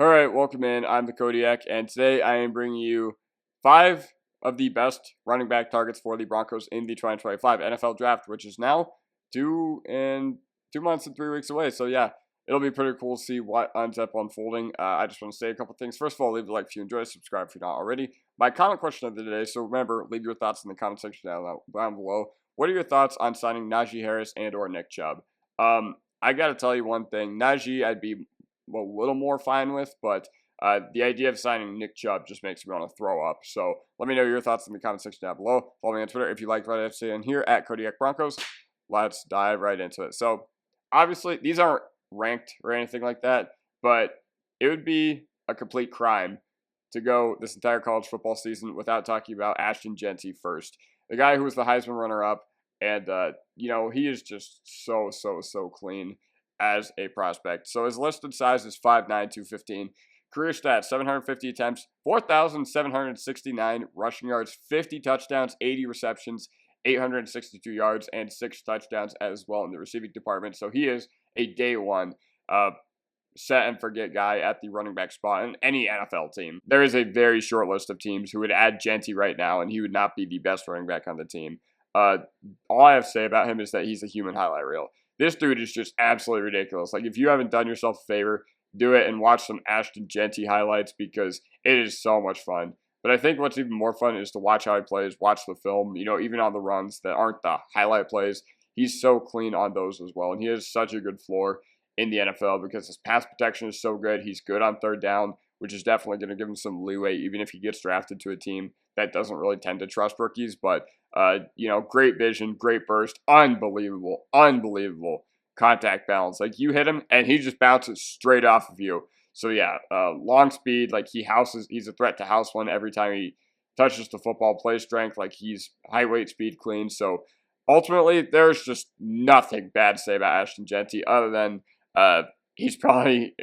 All right, welcome in. I'm the Kodiak, and today I am bringing you 5 of the best running back targets for the Broncos in the 2025 NFL Draft, which is now 2 months and 3 weeks away. So yeah, it'll be pretty cool to see what ends up unfolding. I just want to say a couple things. First of all, leave a like if you enjoy, subscribe if you're not already. My comment question of the day. So remember, leave your thoughts in the comment section down below. What are your thoughts on signing Najee Harris and/or Nick Chubb? I got to tell you one thing. Najee, I'd be a little more fine with, but the idea of signing Nick Chubb just makes me want to throw up. So let me know your thoughts in the comment section down below. Follow me on Twitter if you like what I have to say in here at Kodiak Broncos. Let's dive right into it. So obviously these aren't ranked or anything like that, but it would be a complete crime to go this entire college football season without talking about Ashton Jeanty first. The guy who was the Heisman runner-up, and he is just so clean as a prospect. So his listed size is 5'9", 215. Career stats, 750 attempts, 4,769 rushing yards, 50 touchdowns, 80 receptions, 862 yards, and 6 touchdowns as well in the receiving department. So he is a day one set and forget guy at the running back spot in any NFL team. There is a very short list of teams who would add Jeanty right now, and he would not be the best running back on the team. All I have to say about him is that he's a human highlight reel. This dude is just absolutely ridiculous. Like, if you haven't done yourself a favor, do it and watch some Ashton Jeanty highlights because it is so much fun. But I think what's even more fun is to watch how he plays, watch the film, even on the runs that aren't the highlight plays. He's so clean on those as well, and he has such a good floor in the NFL because his pass protection is so good. He's good on third down, which is definitely going to give him some leeway, even if he gets drafted to a team that doesn't really tend to trust rookies. But, great vision, great burst, unbelievable contact balance. Like, you hit him, and he just bounces straight off of you. So, yeah, long speed, like, he's a threat to house one every time he touches the football. Play strength, like, he's height, weight, speed, clean. So, ultimately, there's just nothing bad to say about Ashton Jeanty other than he's probably,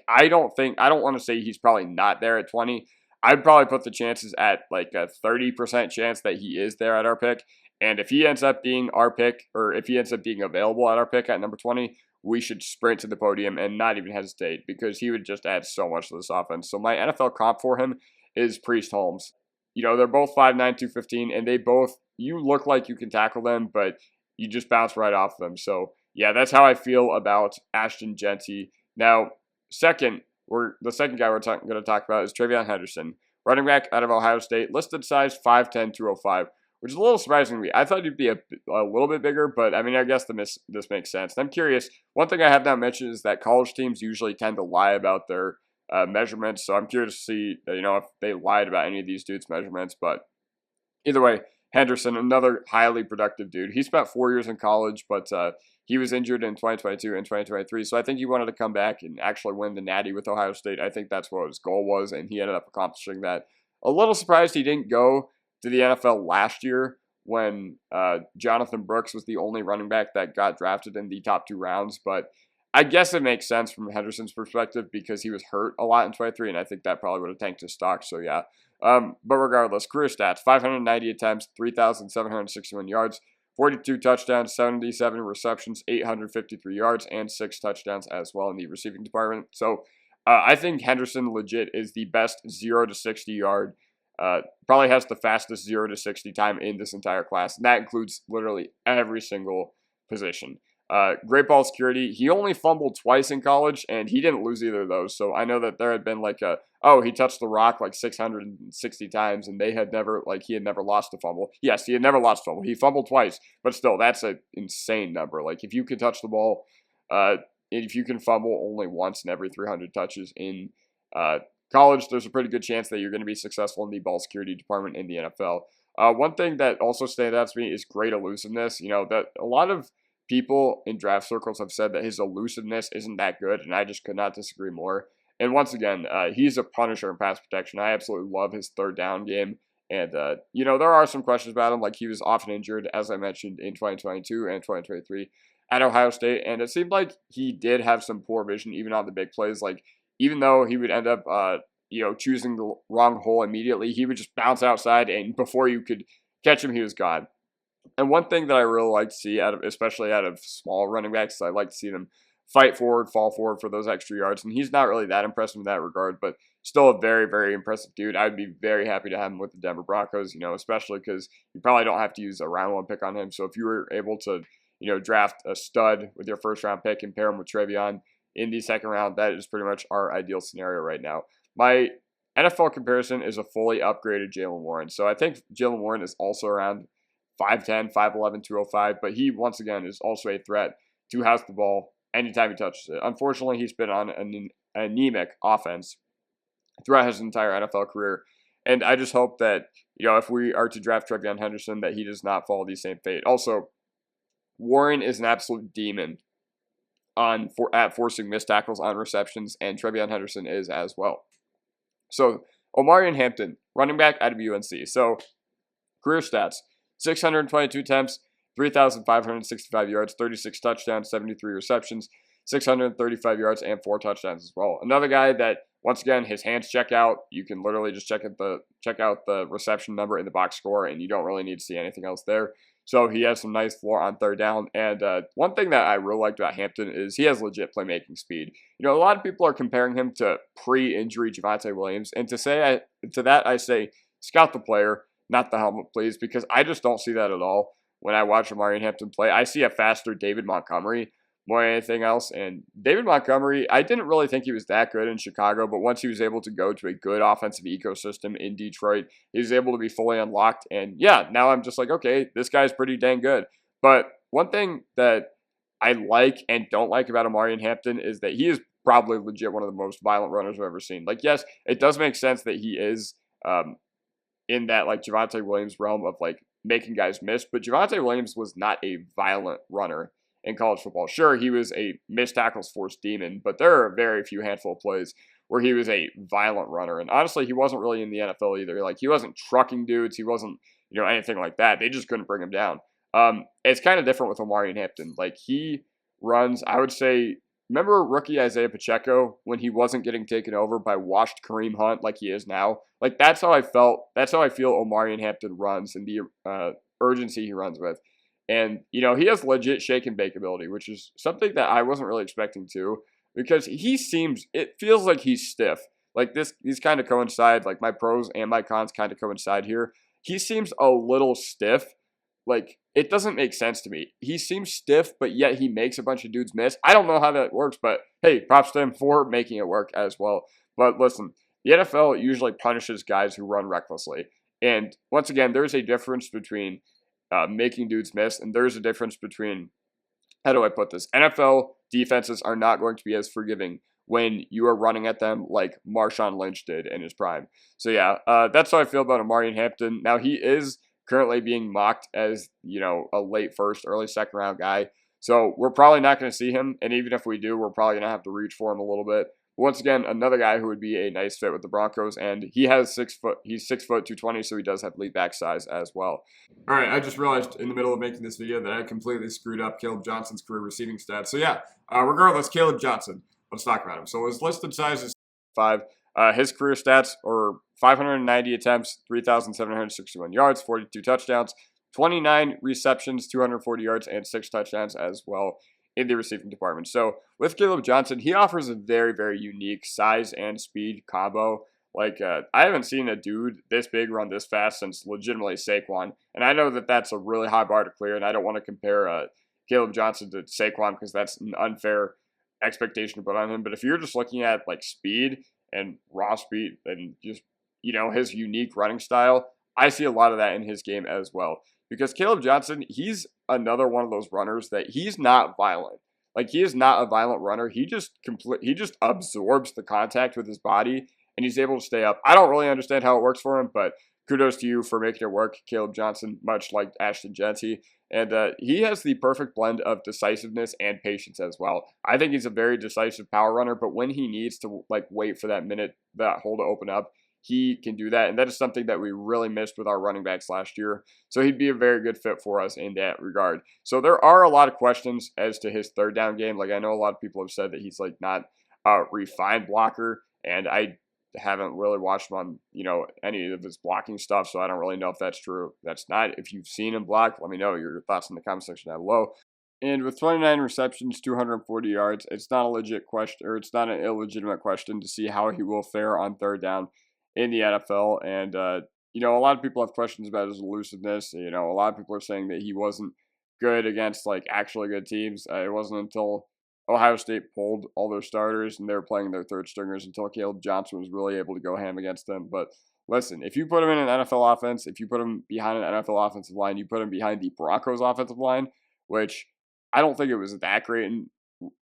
I don't want to say he's probably not there at 20. I'd probably put the chances at like a 30% chance that he is there at our pick. And if he ends up being our pick, or if he ends up being available at our pick at number 20, we should sprint to the podium and not even hesitate because he would just add so much to this offense. So my NFL comp for him is Priest Holmes. They're both 5'9", 215, and you look like you can tackle them, but you just bounce right off them. So, yeah, that's how I feel about Ashton Jeanty. Now, the second guy we're going to talk about is TreVeyon Henderson, running back out of Ohio State, listed size 5'10", 205, which is a little surprising to me. I thought he'd be a little bit bigger, but, I guess this makes sense. And I'm curious, one thing I have not mentioned is that college teams usually tend to lie about their measurements, so I'm curious to see, if they lied about any of these dudes' measurements, but either way, Henderson, another highly productive dude. He spent 4 years in college, but he was injured in 2022 and 2023, so I think he wanted to come back and actually win the Natty with Ohio State. I think that's what his goal was, and he ended up accomplishing that. A little surprised he didn't go to the NFL last year when Jonathan Brooks was the only running back that got drafted in the top 2 rounds, but I guess it makes sense from Henderson's perspective because he was hurt a lot in 23, and I think that probably would have tanked his stock, so yeah. But regardless, career stats, 590 attempts, 3,761 yards, 42 touchdowns, 77 receptions, 853 yards, and 6 touchdowns as well in the receiving department. So I think Henderson legit is the best 0 to 60 yard, probably has the fastest 0 to 60 time in this entire class, and that includes literally every single position. Great ball security. He only fumbled twice in college, and he didn't lose either of those. So I know that there had been he touched the rock 660 times, and he had never lost a fumble. Yes, he had never lost a fumble. He fumbled twice, but still, that's an insane number. Like, if you can touch the ball, if you can fumble only once in every 300 touches in college, there's a pretty good chance that you're going to be successful in the ball security department in the NFL. One thing that also stands out to me is great elusiveness. That a lot of people in draft circles have said that his elusiveness isn't that good, and I just could not disagree more. And once again, he's a punisher in pass protection. I absolutely love his third down game. And, there are some questions about him. Like, he was often injured, as I mentioned, in 2022 and 2023 at Ohio State. And it seemed like he did have some poor vision, even on the big plays. Like, even though he would end up, choosing the wrong hole immediately, he would just bounce outside, and before you could catch him, he was gone. And one thing that I really like to see, especially out of small running backs, I like to see them fight forward, fall forward for those extra yards. And he's not really that impressive in that regard, but still a very, very impressive dude. I'd be very happy to have him with the Denver Broncos, especially because you probably don't have to use a round 1 pick on him. So if you were able to, draft a stud with your first round pick and pair him with TreVeyon in the second round, that is pretty much our ideal scenario right now. My NFL comparison is a fully upgraded Jaylen Warren. So I think Jaylen Warren is also around 5'10", 5'11", 205, but he, once again, is also a threat to house the ball anytime he touches it. Unfortunately, he's been on an anemic offense throughout his entire NFL career, and I just hope that, if we are to draft TreVeyon Henderson, that he does not follow the same fate. Also, Warren is an absolute demon at forcing missed tackles on receptions, and TreVeyon Henderson is as well. So, Omarion Hampton, running back out of UNC. So, career stats, 622 attempts, 3,565 yards, 36 touchdowns, 73 receptions, 635 yards, and 4 touchdowns as well. Another guy that, once again, his hands check out. You can literally just check out the reception number in the box score, and you don't really need to see anything else there. So he has some nice floor on third down. And one thing that I really liked about Hampton is he has legit playmaking speed. A lot of people are comparing him to pre-injury Javonte Williams. And to that I say, scout the player, not the helmet, please, because I just don't see that at all when I watch Omarion Hampton play. I see a faster David Montgomery more than anything else. And David Montgomery, I didn't really think he was that good in Chicago, but once he was able to go to a good offensive ecosystem in Detroit, he was able to be fully unlocked. And yeah, now I'm just like, okay, this guy's pretty dang good. But one thing that I like and don't like about Omarion Hampton is that he is probably legit one of the most violent runners I've ever seen. Like, yes, it does make sense that he is in that, like, Javonte Williams realm of, like, making guys miss, but Javonte Williams was not a violent runner in college football. Sure, he was a missed tackles force demon, but there are very few handful of plays where he was a violent runner. And honestly, he wasn't really in the NFL either. Like, he wasn't trucking dudes. He wasn't, anything like that. They just couldn't bring him down. It's kind of different with Omarion Hampton. Like, he runs, I would say, remember rookie Isaiah Pacheco when he wasn't getting taken over by washed Kareem Hunt like he is now? Like, that's how I felt. That's how I feel Omarion Hampton runs and the urgency he runs with. And, he has legit shake and bake ability, which is something that I wasn't really expecting to, because it feels like he's stiff. Like, these kind of coincide, like my pros and my cons kind of coincide here. He seems a little stiff. Like, it doesn't make sense to me. He seems stiff, but yet he makes a bunch of dudes miss. I don't know how that works, but hey, props to him for making it work as well. But listen, the NFL usually punishes guys who run recklessly. And once again, there's a difference between making dudes miss, and there's a difference between, how do I put this? NFL defenses are not going to be as forgiving when you are running at them like Marshawn Lynch did in his prime. So yeah, that's how I feel about Omarion Hampton. Now, he is currently being mocked as, a late first, early second round guy. So we're probably not going to see him, and even if we do, we're probably going to have to reach for him a little bit. Once again, another guy who would be a nice fit with the Broncos, and he has 6 foot. He's 6 foot 220, so he does have lead back size as well. All right, I just realized in the middle of making this video that I completely screwed up Kaleb Johnson's career receiving stats. So yeah, regardless, Kaleb Johnson. Let's talk about him. So his listed size is 5. His career stats are 590 attempts, 3,761 yards, 42 touchdowns, 29 receptions, 240 yards, and 6 touchdowns as well in the receiving department. So with Kaleb Johnson, he offers a very, very unique size and speed combo. Like, I haven't seen a dude this big run this fast since legitimately Saquon. And I know that that's a really high bar to clear, and I don't want to compare Kaleb Johnson to Saquon because that's an unfair expectation to put on him. But if you're just looking at, like, speed and raw speed and just, his unique running style, I see a lot of that in his game as well. Because Kaleb Johnson, he's another one of those runners that he's not violent. Like, he is not a violent runner. He just absorbs the contact with his body, and he's able to stay up. I don't really understand how it works for him, but kudos to you for making it work, Kaleb Johnson, much like Ashton Jeanty. And he has the perfect blend of decisiveness and patience as well. I think he's a very decisive power runner, but when he needs to, like, wait for that hole to open up, he can do that, and that is something that we really missed with our running backs last year. So he'd be a very good fit for us in that regard. So there are a lot of questions as to his third down game. Like, I know a lot of people have said that he's, like, not a refined blocker, and I haven't really watched him on, any of his blocking stuff, so I don't really know if that's true. That's not. If you've seen him block, let me know your thoughts in the comment section down below. And with 29 receptions, 240 yards, it's not a legit question, or it's not an illegitimate question to see how he will fare on third down in the NFL. And, a lot of people have questions about his elusiveness. A lot of people are saying that he wasn't good against, like, actually good teams. It wasn't until Ohio State pulled all their starters and they were playing their third stringers until Kaleb Johnson was really able to go ham against them. But listen, if you put him in an NFL offense, if you put him behind an NFL offensive line, you put him behind the Broncos offensive line, which I don't think it was that great in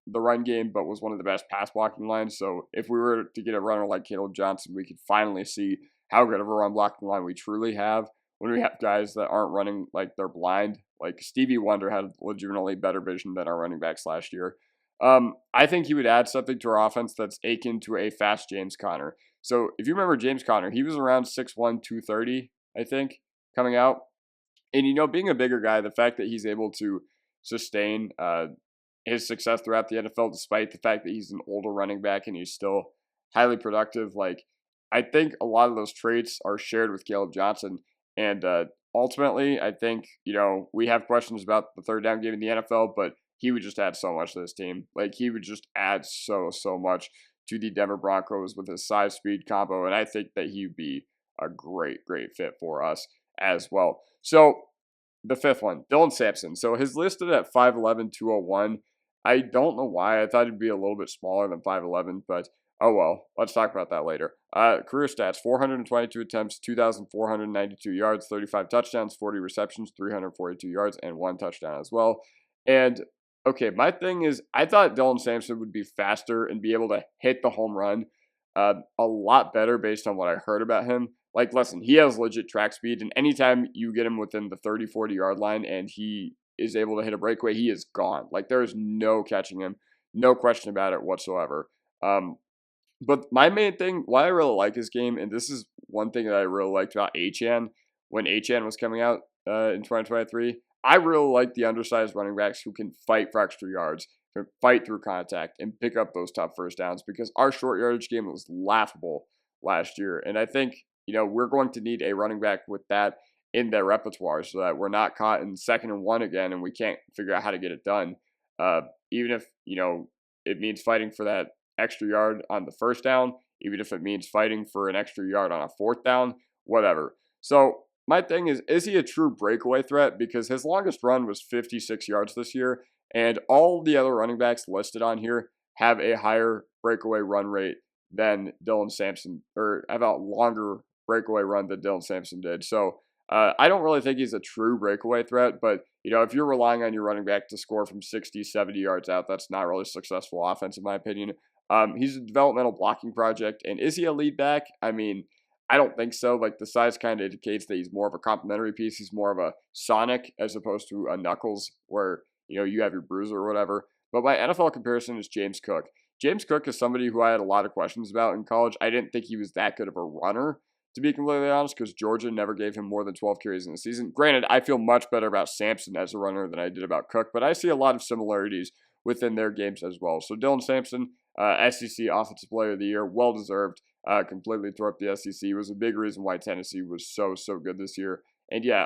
the run game, but was one of the best pass blocking lines. So if we were to get a runner like Kaleb Johnson, we could finally see how good of a run blocking line we truly have when we have guys that aren't running like they're blind. Like Stevie Wonder had legitimately better vision than our running backs last year. I think he would add something to our offense that's akin to a fast James Conner. So if you remember James Conner, he was around 6'1", 230, I think, coming out. And, being a bigger guy, the fact that he's able to sustain his success throughout the NFL, despite the fact that he's an older running back and he's still highly productive, like, I think a lot of those traits are shared with Kaleb Johnson. And ultimately, I think, we have questions about the third down game in the NFL, but he would just add so much to this team. Like, he would just add so much to the Denver Broncos with his size speed combo. And I think that he'd be a great fit for us as well. So the fifth one, Dylan Sampson. So his listed at 5'11", 201. I don't know why. I thought he'd be a little bit smaller than 5'11", but oh well. Let's talk about that later. Career stats, 422 attempts, 2,492 yards, 35 touchdowns, 40 receptions, 342 yards, and 1 touchdown as well. And, okay, my thing is, I thought Dylan Sampson would be faster and be able to hit the home run a lot better based on what I heard about him. Like, listen, he has legit track speed, and anytime you get him within the 30, 40-yard line and he is able to hit a breakaway, he is gone. Like, there is no catching him. No question about it whatsoever. But my main thing, why I really like his game, and this is one thing that I really liked about Achane when Achane was coming out in 2023, I really like the undersized running backs who can fight for extra yards, can fight through contact, and pick up those tough first downs because our short yardage game was laughable last year. And I think, we're going to need a running back with that in their repertoire so that we're not caught in 2nd and 1 again and we can't figure out how to get it done. Even if, it means fighting for that extra yard on the first down, even if it means fighting for an extra yard on a 4th down, whatever. So my thing is he a true breakaway threat? Because his longest run was 56 yards this year, and all the other running backs listed on here have a higher breakaway run rate than Dylan Sampson, or have a longer breakaway run than Dylan Sampson did. So I don't really think he's a true breakaway threat, but, if you're relying on your running back to score from 60, 70 yards out, that's not really successful offense, in my opinion. He's a developmental blocking project, and is he a lead back? I mean, I don't think so. Like, the size kind of indicates that he's more of a complementary piece. He's more of a Sonic as opposed to a Knuckles where, you have your bruiser or whatever. But my NFL comparison is James Cook. James Cook is somebody who I had a lot of questions about in college. I didn't think he was that good of a runner, to be completely honest, because Georgia never gave him more than 12 carries in the season. Granted, I feel much better about Sampson as a runner than I did about Cook, but I see a lot of similarities within their games as well. So Dylan Sampson, SEC Offensive Player of the Year, well-deserved, completely threw up the SEC. It was a big reason why Tennessee was so good this year. And yeah,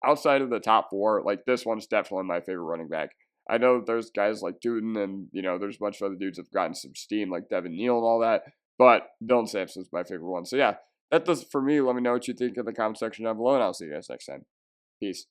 outside of the top 4, like, this one's definitely my favorite running back. I know there's guys like Duden and, there's a bunch of other dudes that have gotten some steam like Devin Neal and all that, but Dylan Sampson's my favorite one. So yeah, that does it for me. Let me know what you think in the comment section down below, and I'll see you guys next time. Peace.